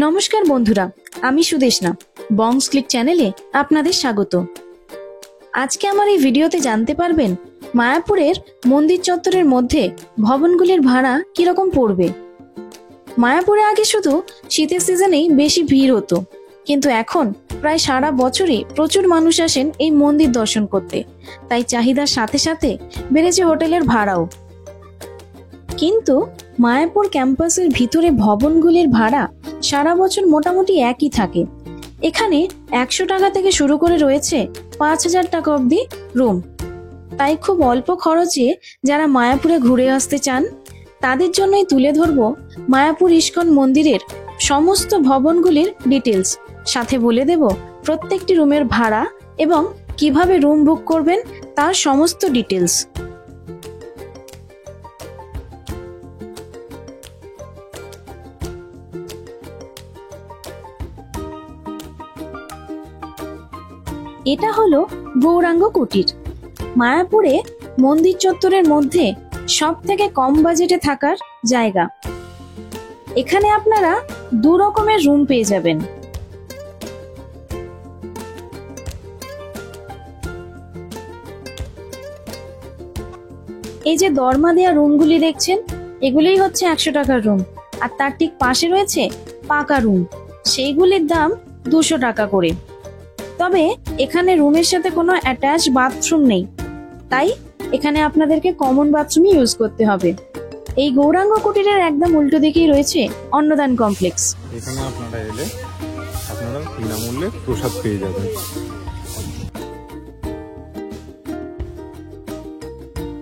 নমস্কার বন্ধুরা, আমি সুদেশনা বংস ক্লিক চ্যানেলে আপনাদের স্বাগত। আজকে আমার এই ভিডিওতে জানতে পারবেন মায়াপুরের মন্দির চত্বরের মধ্যে ভবনগুলির ভাড়া কিরকম পড়বে। মায়াপুরে আগে শুধু শীতের সিজনেই বেশি ভিড় হতো, কিন্তু এখন প্রায় সারা বছরই প্রচুর মানুষ আসেন এই মন্দির দর্শন করতে, তাই চাহিদার সাথে সাথে বেড়েছে হোটেলের ভাড়াও। কিন্তু মায়াপুর ক্যাম্পাসের ভিতরে ভবনগুলির ভাড়া সারা বছর মোটামুটি একই থাকে। এখানে 100 টাকা থেকে শুরু করে রয়েছে 5000 টাকা অবধি রুম। তাই খুব অল্প খরচে যারা মায়াপুরে ঘুরে আসতে চান তাদের জন্যই তুলে ধরবো মায়াপুর ইস্কন মন্দিরের সমস্ত ভবনগুলির ডিটেলস। সাথে বলে দেব প্রত্যেকটি রুমের ভাড়া এবং কিভাবে রুম বুক করবেন তার সমস্ত ডিটেলস। এটা হলো গৌরাঙ্গ কুটির। মায়াপুরে মন্দির চত্বরের মধ্যে সব থেকে কম বাজেটে থাকার জায়গা। এখানে আপনারা 2 রকমের রুম পেয়ে যাবেন। এই যে দরমা দেওয়া রুমগুলি দেখছেন, এগুলোই হচ্ছে 100 টাকার রুম। আর তার ঠিক পাশে রয়েছে পাকা রুম, সেইগুলির দাম 200 টাকা করে। তবে এখানে রুমের সাথে কোনো অ্যাটাচ বাথরুম নেই, তাই এখানে আপনাদেরকে কমন বাথরুম ইউজ করতে হবে। এই গৌরাঙ্গ কুটিরের একদম উল্টো দিকেই রয়েছে অন্নদান কমপ্লেক্স। এখানে আপনারা এলে আপনারা বিনামূল্যে প্রসাদ পেয়ে যাবেন।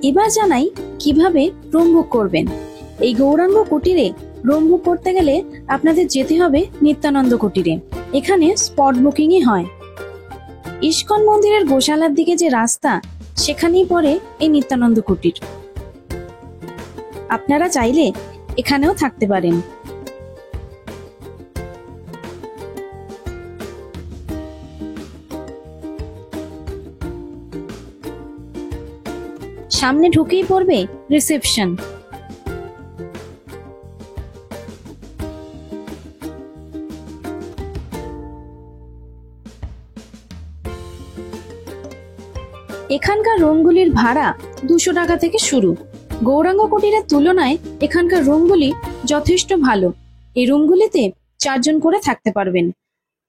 এবার জানাই কিভাবে রুম বুক করবেন। এই গৌরাঙ্গ কুটিরে রুম বুক করতে গেলে আপনাদের যেতে হবে নিত্যানন্দ কুটিরে। এখানে স্পট বুকিংই হয়। ইস্কন মন্দিরের গোশালার দিকে যে রাস্তা, সেখানেই পড়ে এই নিত্যানন্দ কুটির। আপনারা চাইলে এখানেও থাকতে পারেন। সামনে ঢুকেই পড়বে রিসেপশন। এখানকার রুমগুলির ভাড়া 200 টাকা থেকে শুরু। গৌরাঙ্গ কুটিরের তুলনায় এখানকার রুমগুলি যথেষ্ট ভালো। এই রুমগুলিতে 4 জন করে থাকতে পারবেন,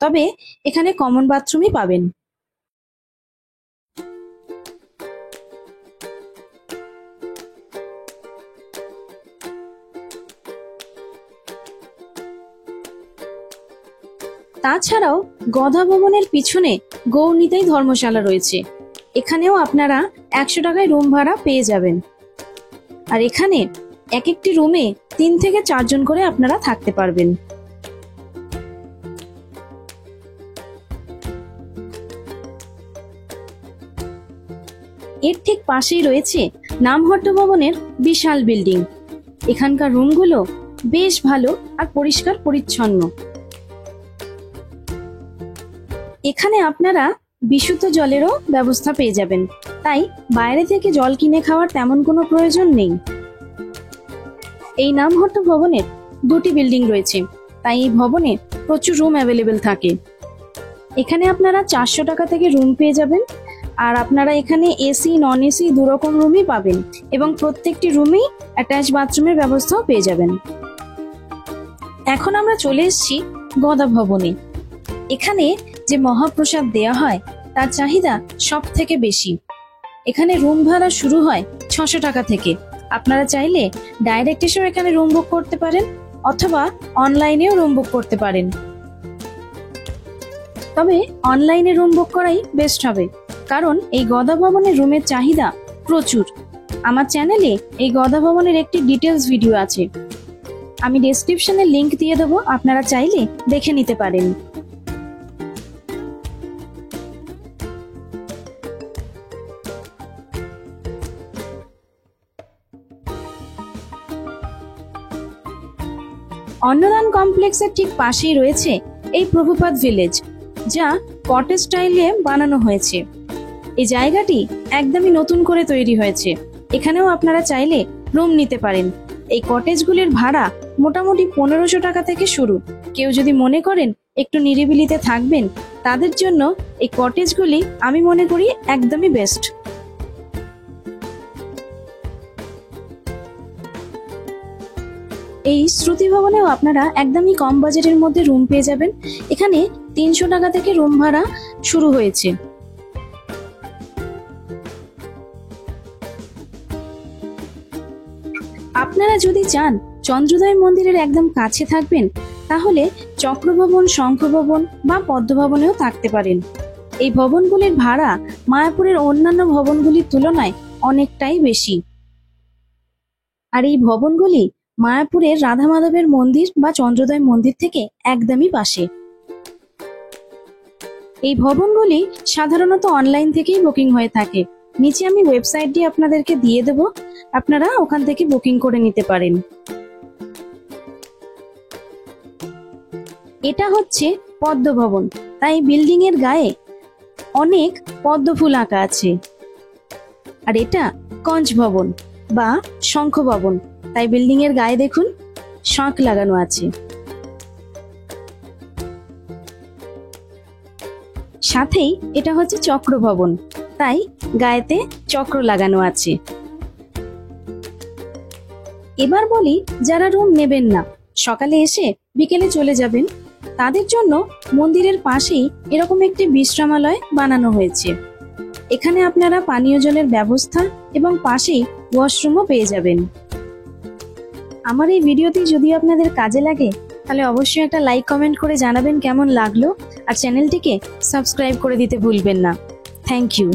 তবে এখানে কমন বাথরুমই পাবেন। তাছাড়াও গদা ভবনের পিছনে গৌরনিতাই ধর্মশালা রয়েছে। এখানেও আপনারা 100 টাকায় রুম ভাড়া পেয়ে যাবেন। আর এখানে এক একটি রুমে 3 থেকে 4 জন করে আপনারা থাকতে পারবেন। এর ঠিক পাশেই রয়েছে নামহট্ট ভবনের বিশাল বিল্ডিং। এখানকার রুমগুলো বেশ ভালো আর পরিষ্কার পরিচ্ছন্ন। এখানে আপনারা বিশুদ্ধ জলেরও ব্যবস্থা পেয়ে যাবেন, তাই বাইরে থেকে জল কিনে খাওয়ার তেমন কোনো প্রয়োজন নেই। এই নামহট্ট ভবনের 2টি বিল্ডিং রয়েছে, তাই এই ভবনে প্রচুর রুম অ্যাভেলেবেল থাকে। এখানে আপনারা 400 টাকা থেকে রুম পেয়ে যাবেন। আর আপনারা এখানে এসি নন এসি 2 রকম রুমই পাবেন এবং প্রত্যেকটি রুমেই অ্যাটাচ বাথরুমের ব্যবস্থাও পেয়ে যাবেন। এখন আমরা চলে এসেছি গদা ভবনে। এখানে যে মহাপ্রসাদ দেয়া হয় তার চাহিদা সব থেকে বেশি। এখানে রুম ভাড়া শুরু হয় 600 টাকা থেকে। আপনারা চাইলে ডাইরেক্ট এসেও এখানে রুম বুক করতে পারেন, অথবা অনলাইনেও রুম বুক করতে পারেন। তবে অনলাইনে রুম বুক করাই বেস্ট হবে, কারণ এই গদা ভবনের রুমের চাহিদা প্রচুর। আমার চ্যানেলে এই গদা ভবনের একটি ডিটেলস ভিডিও আছে, আমি ডেসক্রিপশনে লিংক দিয়ে দেবো, আপনারা চাইলে দেখে নিতে পারেন। অন্নদান কমপ্লেক্সের ঠিক পাশেই রয়েছে এই প্রভুপাদ ভিলেজ, যা কটেজ স্টাইলে বানানো হয়েছে। এই জায়গাটি একদমই নতুন করে তৈরি হয়েছে। এখানেও আপনারা চাইলে রুম নিতে পারেন। এই কটেজগুলির ভাড়া মোটামুটি 1500 টাকা থেকে শুরু। কেউ যদি মনে করেন একটু নিরিবিলিতে থাকবেন, তাদের জন্য এই কটেজগুলি আমি মনে করি একদমই বেস্ট। এই শ্রুতি ভবনেও আপনারা একদমই কম বাজেটের মধ্যে রুম পেয়ে যাবেন। এখানে 300 টাকা থেকে রুম ভাড়া শুরু হয়েছে। আপনারা যদি চান চন্দ্রোদয় মন্দিরের একদম কাছে থাকবেন, তাহলে চক্রভবন, শঙ্খভবন বা পদ্মভবনেও থাকতে পারেন। এই ভবনগুলির ভাড়া মায়াপুরের অন্যান্য ভবনগুলির তুলনায় অনেকটাই বেশি। আর এই ভবনগুলি মায়াপুরের রাধা মাধবের মন্দির বা চন্দ্রোদয় মন্দির থেকে একদমই পাশে। এই ভবনগুলি সাধারণত অনলাইন থেকেই বুকিং হয়ে থাকে। নিচে আমি ওয়েবসাইটটি আপনাদেরকে দিয়ে দেব, আপনারা ওখান থেকে বুকিং করে নিতে পারেন। এটা হচ্ছে পদ্ম ভবন, তাই বিল্ডিং এর গায়ে অনেক পদ্ম ফুল আঁকা আছে। আর এটা কঞ্চ ভবন বা শঙ্খ ভবন, তাই বিল্ডিং এর গায়ে দেখুন শাঁখ লাগানো আছে। সাথেই এটা হচ্ছে চক্র ভবন, তাই গায়েতে চক্র লাগানো আছে। এবার বলি, যারা রুম নেবেন না, সকালে এসে বিকেলে চলে যাবেন, তাদের জন্য মন্দিরের পাশেই এরকম একটি বিশ্রামালয় বানানো হয়েছে। এখানে আপনারা পানীয় জলের ব্যবস্থা এবং পাশেই ওয়াশরুমও পেয়ে যাবেন। আমার এই ভিডিওটি যদি আপনাদের কাজে লাগে, তাহলে অবশ্যই একটা লাইক কমেন্ট করে জানাবেন কেমন লাগলো, আর চ্যানেলটিকে সাবস্ক্রাইব করে দিতে ভুলবেন না। Thank you.